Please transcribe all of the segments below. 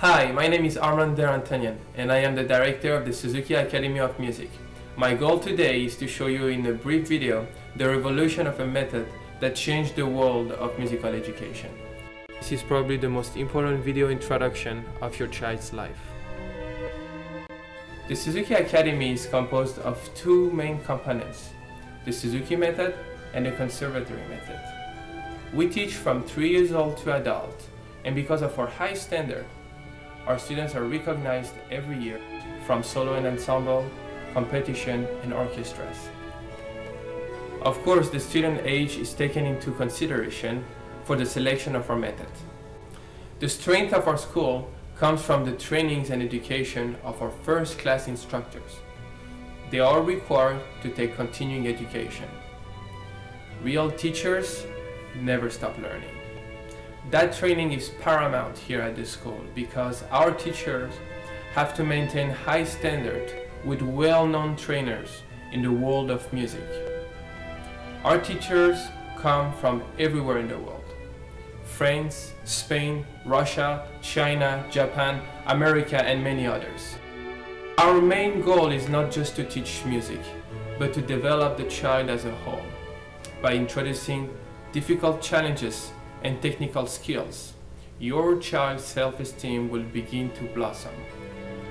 Hi, my name is Armand Derantanian and I am the director of the Suzuki Academy of Music. My goal today is to show you in a brief video the revolution of a method that changed the world of musical education. This is probably the most important video introduction of your child's life. The Suzuki Academy is composed of two main components, the Suzuki Method and the Conservatory Method. We teach from 3 years old to adult, and because of our high standard, our students are recognized every year from solo and ensemble, competition, and orchestras. Of course, the student age is taken into consideration for the selection of our method. The strength of our school comes from the trainings and education of our first-class instructors. They are required to take continuing education. Real teachers never stop learning. That training is paramount here at the school because our teachers have to maintain high standard with well-known trainers in the world of music. Our teachers come from everywhere in the world. France, Spain, Russia, China, Japan, America, and many others. Our main goal is not just to teach music, but to develop the child as a whole by introducing difficult challenges and technical skills. Your child's self-esteem will begin to blossom.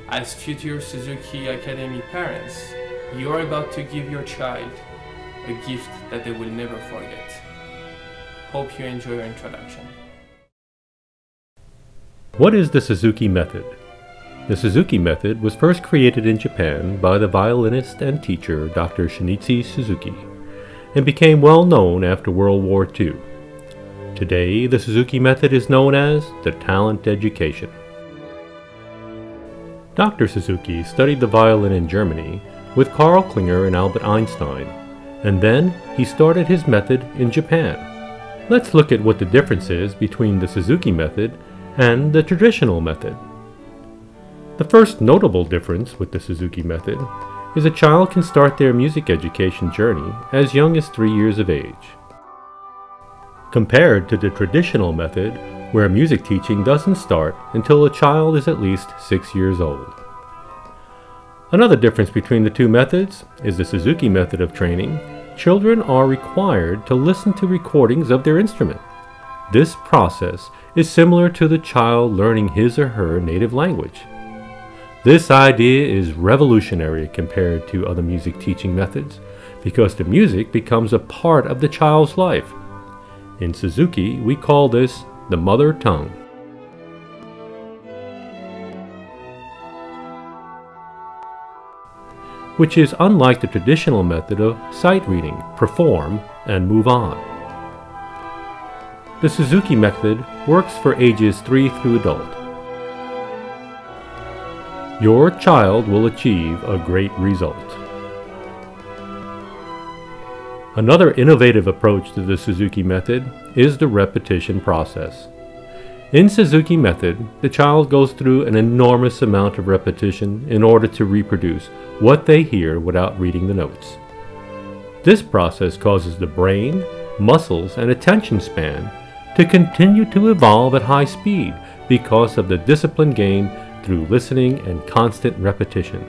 As future Suzuki Academy parents, you're about to give your child a gift that they will never forget. Hope you enjoy your introduction. What is the Suzuki Method? The Suzuki Method was first created in Japan by the violinist and teacher Dr. Shinichi Suzuki and became well known after World War II. Today, the Suzuki Method is known as the talent education. Dr. Suzuki studied the violin in Germany with Karl Klinger and Albert Einstein, and then he started his method in Japan. Let's look at what the difference is between the Suzuki Method and the traditional method. The first notable difference with the Suzuki Method is a child can start their music education journey as young as 3 years of age, compared to the traditional method where music teaching doesn't start until a child is at least 6 years old. Another difference between the two methods is the Suzuki method of training. Children are required to listen to recordings of their instrument. This process is similar to the child learning his or her native language. This idea is revolutionary compared to other music teaching methods because the music becomes a part of the child's life. In Suzuki, we call this the mother tongue. Which is unlike the traditional method of sight reading, perform, and move on. The Suzuki method works for ages 3 through adult. Your child will achieve a great result. Another innovative approach to the Suzuki method is the repetition process. In Suzuki method, the child goes through an enormous amount of repetition in order to reproduce what they hear without reading the notes. This process causes the brain, muscles, and attention span to continue to evolve at high speed because of the discipline gained through listening and constant repetition.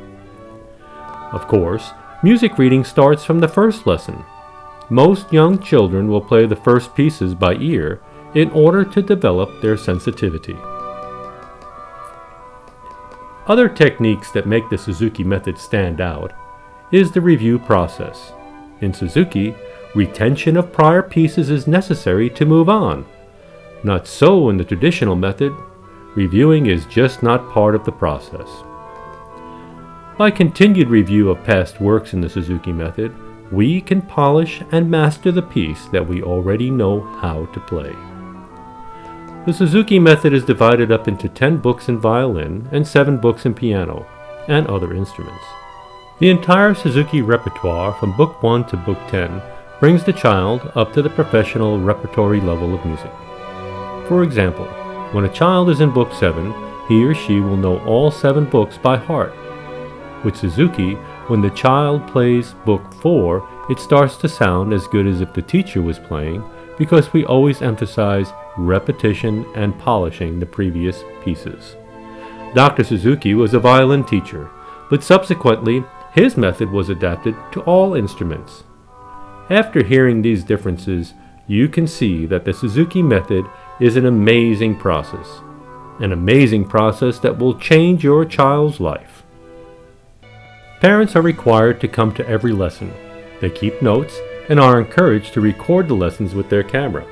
Of course, music reading starts from the first lesson. Most young children will play the first pieces by ear in order to develop their sensitivity. Other techniques that make the Suzuki method stand out is the review process. In Suzuki, retention of prior pieces is necessary to move on. Not so in the traditional method. Reviewing is just not part of the process. By continued review of past works in the Suzuki method, we can polish and master the piece that we already know how to play. The Suzuki method is divided up into 10 books in violin and 7 books in piano and other instruments. The entire Suzuki repertoire from Book 1 to Book 10 brings the child up to the professional repertory level of music. For example, when a child is in Book 7, he or she will know all 7 books by heart. With Suzuki, when the child plays Book 4, it starts to sound as good as if the teacher was playing because we always emphasize repetition and polishing the previous pieces. Dr. Suzuki was a violin teacher, but subsequently his method was adapted to all instruments. After hearing these differences, you can see that the Suzuki method is an amazing process that will change your child's life. Parents are required to come to every lesson. They keep notes and are encouraged to record the lessons with their camera.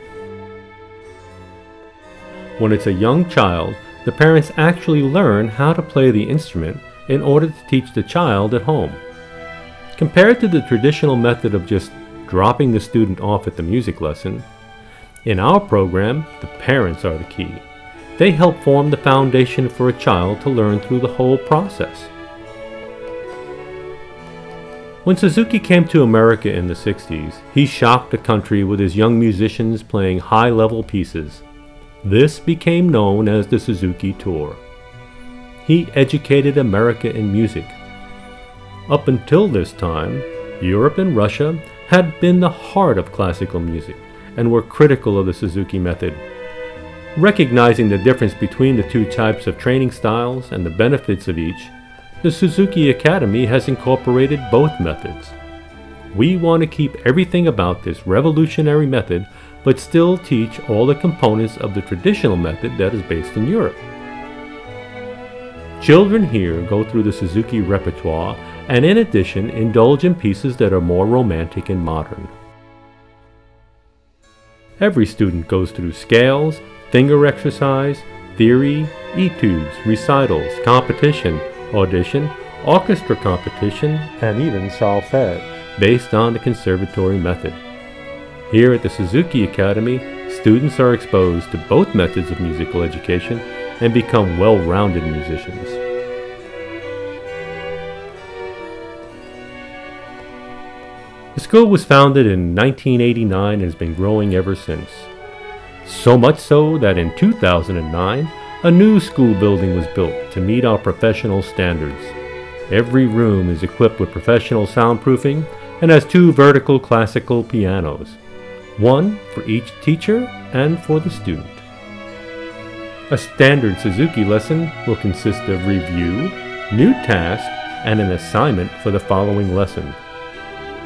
When it's a young child, the parents actually learn how to play the instrument in order to teach the child at home. Compared to the traditional method of just dropping the student off at the music lesson, in our program, the parents are the key. They help form the foundation for a child to learn through the whole process. When Suzuki came to America in the 60s, he shocked the country with his young musicians playing high-level pieces. This became known as the Suzuki Tour. He educated America in music. Up until this time, Europe and Russia had been the heart of classical music and were critical of the Suzuki method. Recognizing the difference between the two types of training styles and the benefits of each, the Suzuki Academy has incorporated both methods. We want to keep everything about this revolutionary method, but still teach all the components of the traditional method that is based in Europe. Children here go through the Suzuki repertoire and in addition indulge in pieces that are more romantic and modern. Every student goes through scales, finger exercise, theory, etudes, recitals, competition, audition, orchestra competition, and even solfege, based on the conservatory method. Here at the Suzuki Academy, students are exposed to both methods of musical education and become well-rounded musicians. The school was founded in 1989 and has been growing ever since. So much so that in 2009, a new school building was built to meet our professional standards. Every room is equipped with professional soundproofing and has 2 vertical classical pianos, one for each teacher and for the student. A standard Suzuki lesson will consist of review, new task, and an assignment for the following lesson.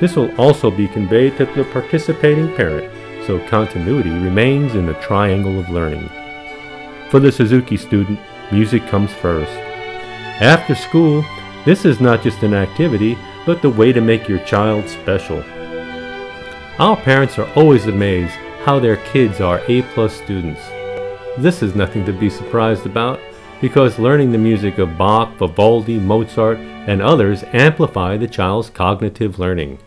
This will also be conveyed to the participating parent, so continuity remains in the triangle of learning. For the Suzuki student, music comes first. After school, this is not just an activity, but the way to make your child special. Our parents are always amazed how their kids are A+ students. This is nothing to be surprised about, because learning the music of Bach, Vivaldi, Mozart, and others amplify the child's cognitive learning.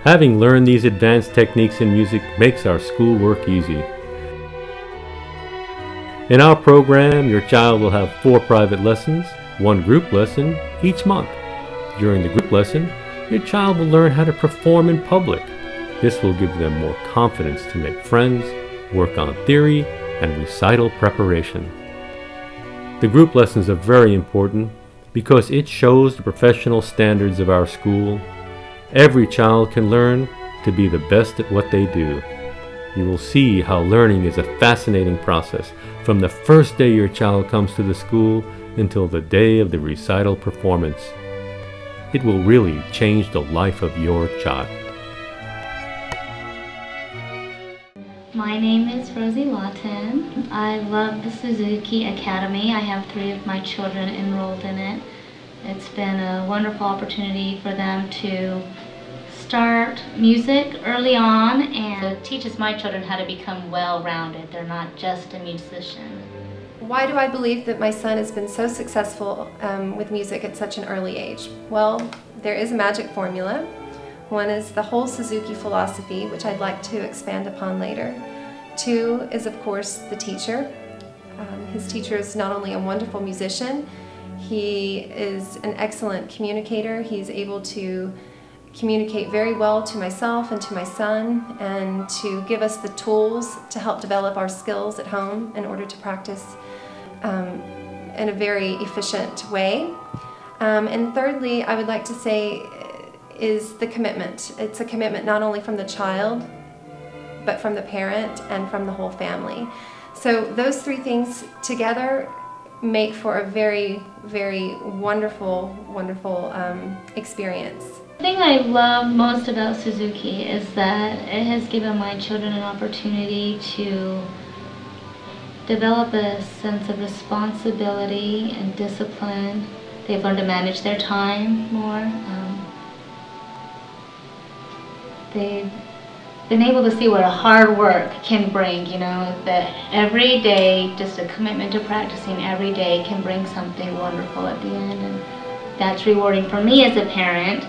Having learned these advanced techniques in music makes our schoolwork easy. In our program, your child will have 4 private lessons, 1 group lesson each month. During the group lesson, your child will learn how to perform in public. This will give them more confidence to make friends, work on theory, and recital preparation. The group lessons are very important because it shows the professional standards of our school. Every child can learn to be the best at what they do. You will see how learning is a fascinating process from the first day your child comes to the school until the day of the recital performance. It will really change the life of your child. My name is Rosie Lawton. I love the Suzuki Academy. I have 3 of my children enrolled in it. It's been a wonderful opportunity for them to start music early on, and it teaches my children how to become well-rounded. They're not just a musician. Why do I believe that my son has been so successful with music at such an early age? Well, there is a magic formula. One is the whole Suzuki philosophy, which I'd like to expand upon later. 2 is, of course, the teacher. His teacher is not only a wonderful musician, he is an excellent communicator. He's able to communicate very well to myself and to my son, and to give us the tools to help develop our skills at home in order to practice in a very efficient way. And thirdly, I would like to say is the commitment. It's a commitment not only from the child, but from the parent and from the whole family. So those three things together make for a very, very wonderful, wonderful experience. The thing I love most about Suzuki is that it has given my children an opportunity to develop a sense of responsibility and discipline. They've learned to manage their time more. They've been able to see what a hard work can bring, you know, that every day, just a commitment to practicing every day can bring something wonderful at the end. And that's rewarding for me as a parent,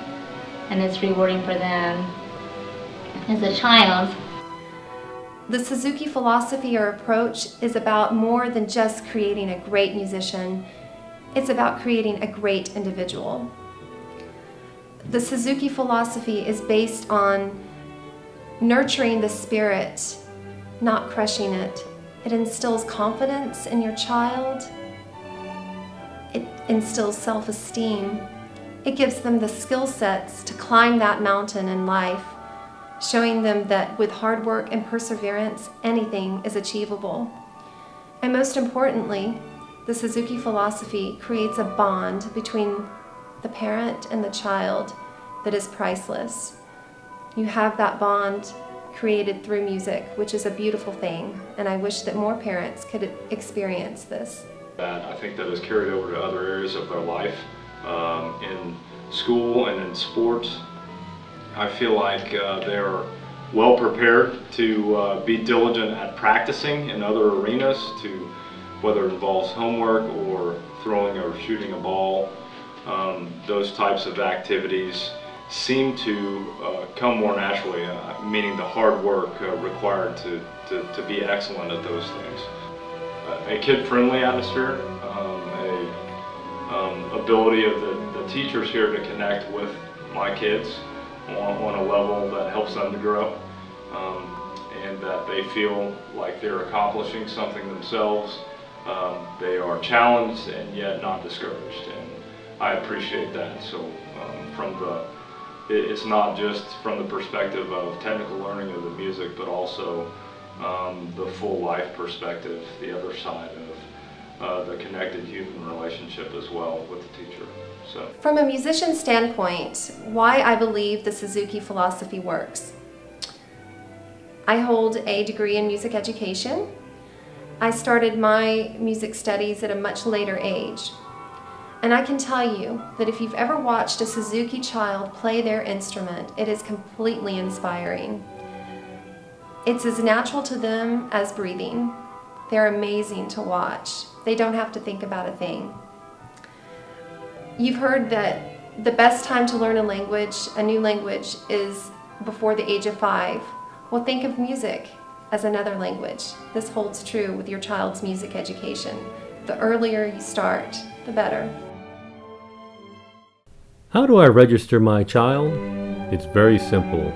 and it's rewarding for them as a child. The Suzuki philosophy or approach is about more than just creating a great musician. It's about creating a great individual. The Suzuki philosophy is based on nurturing the spirit, not crushing it. It instills confidence in your child. It instills self-esteem. It gives them the skill sets to climb that mountain in life, showing them that with hard work and perseverance, anything is achievable. And most importantly, the Suzuki philosophy creates a bond between the parent and the child that is priceless. You have that bond created through music, which is a beautiful thing, and I wish that more parents could experience this. I think that is carried over to other areas of their life, in school and in sports. I feel like they're well prepared to be diligent at practicing in other arenas, to whether it involves homework or throwing or shooting a ball. Those types of activities seem to come more naturally, meaning the hard work required to be excellent at those things. A kid-friendly atmosphere, ability of the teachers here to connect with my kids on a level that helps them to grow, and that they feel like they're accomplishing something themselves. They are challenged and yet not discouraged, and I appreciate that. So it's not just from the perspective of technical learning of the music, but also the full life perspective, the other side of the connected human relationship as well with the teacher. So, from a musician standpoint, why I believe the Suzuki philosophy works. I hold a degree in music education. I started my music studies at a much later age. And I can tell you that if you've ever watched a Suzuki child play their instrument, it is completely inspiring. It's as natural to them as breathing. They're amazing to watch. They don't have to think about a thing. You've heard that the best time to learn a new language, is before the age of 5. Well, think of music as another language. This holds true with your child's music education. The earlier you start, the better. How do I register my child? It's very simple.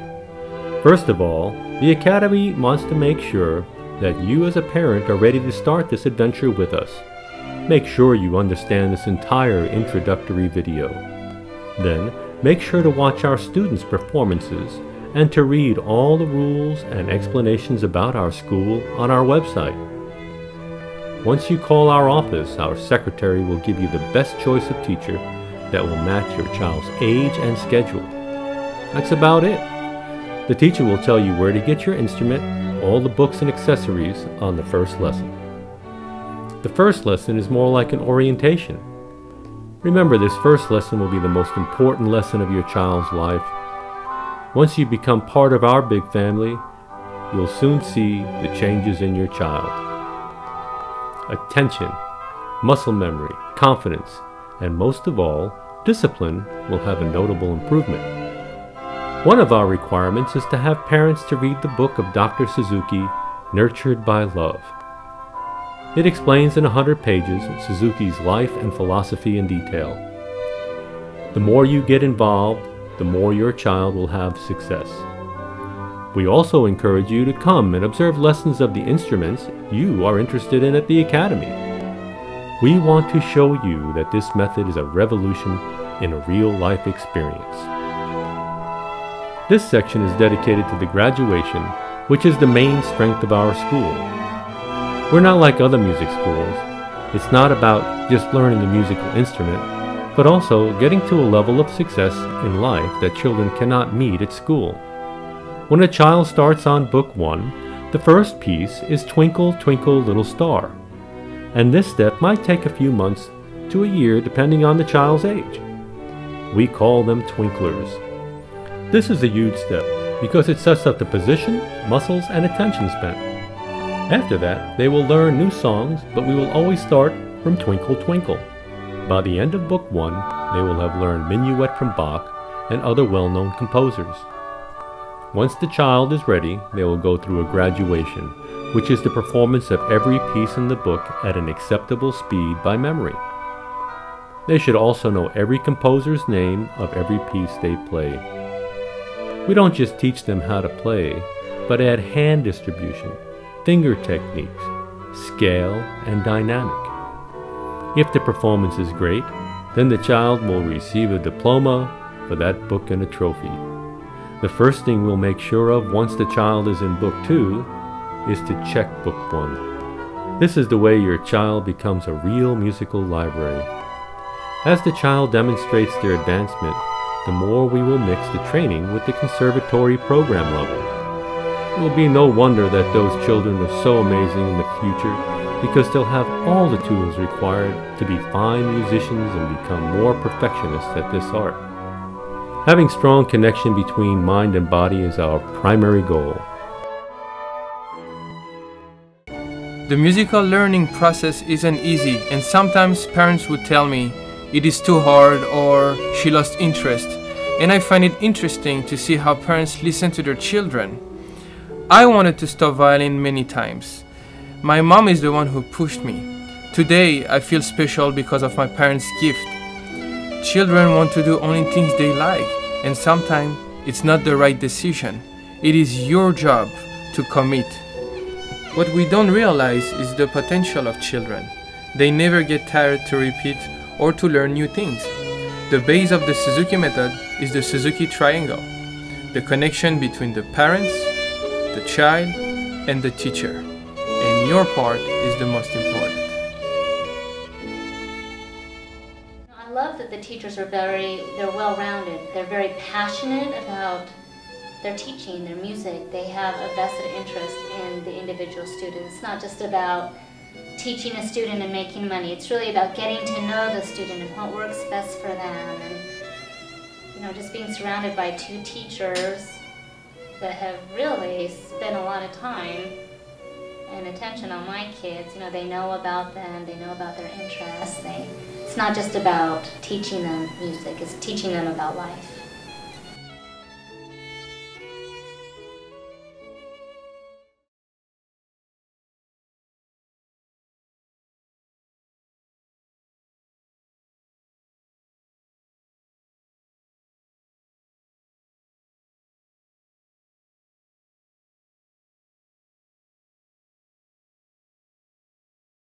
First of all, the Academy wants to make sure that you as a parent are ready to start this adventure with us. Make sure you understand this entire introductory video. Then, make sure to watch our students' performances and to read all the rules and explanations about our school on our website. Once you call our office, our secretary will give you the best choice of teacher that will match your child's age and schedule. That's about it. The teacher will tell you where to get your instrument, all the books and accessories on the first lesson. The first lesson is more like an orientation. Remember, this first lesson will be the most important lesson of your child's life. Once you become part of our big family, you'll soon see the changes in your child. Attention, muscle memory, confidence, and most of all, discipline will have a notable improvement. One of our requirements is to have parents to read the book of Dr. Suzuki, Nurtured by Love. It explains in 100 pages Suzuki's life and philosophy in detail. The more you get involved, the more your child will have success. We also encourage you to come and observe lessons of the instruments you are interested in at the Academy. We want to show you that this method is a revolution in a real-life experience. This section is dedicated to the graduation, which is the main strength of our school. We're not like other music schools. It's not about just learning a musical instrument, but also getting to a level of success in life that children cannot meet at school. When a child starts on Book 1, the first piece is Twinkle, Twinkle, Little Star, and this step might take a few months to a year depending on the child's age. We call them twinklers. This is a huge step because it sets up the position, muscles, and attention span. After that, they will learn new songs, but we will always start from Twinkle, Twinkle. By the end of Book 1, they will have learned Minuet from Bach and other well-known composers. Once the child is ready, they will go through a graduation, which is the performance of every piece in the book at an acceptable speed by memory. They should also know every composer's name of every piece they play. We don't just teach them how to play, but add hand distribution, finger techniques, scale, and dynamic. If the performance is great, then the child will receive a diploma for that book and a trophy. The first thing we'll make sure of once the child is in Book 2 is to check Book 1. This is the way your child becomes a real musical library. As the child demonstrates their advancement, the more we will mix the training with the conservatory program level. It will be no wonder that those children are so amazing in the future because they'll have all the tools required to be fine musicians and become more perfectionists at this art. Having strong connection between mind and body is our primary goal. The musical learning process isn't easy, and sometimes parents would tell me it is too hard or she lost interest, and I find it interesting to see how parents listen to their children. I wanted to stop violin many times. My mom is the one who pushed me. Today I feel special because of my parents' gift. Children want to do only things they like, and sometimes it's not the right decision. It is your job to commit. What we don't realize is the potential of children. They never get tired to repeat or to learn new things. The base of the Suzuki method is the Suzuki triangle, the connection between the parents, the child, and the teacher. And your part is the most important. I love that the teachers are they're well-rounded. They're very passionate about their teaching, their music. They have a vested interest in the individual student. It's not just about teaching a student and making money. It's really about getting to know the student and what works best for them. And just being surrounded by two teachers that have really spent a lot of time and attention on my kids. They know about them, they know about their interests. It's not just about teaching them music, it's teaching them about life.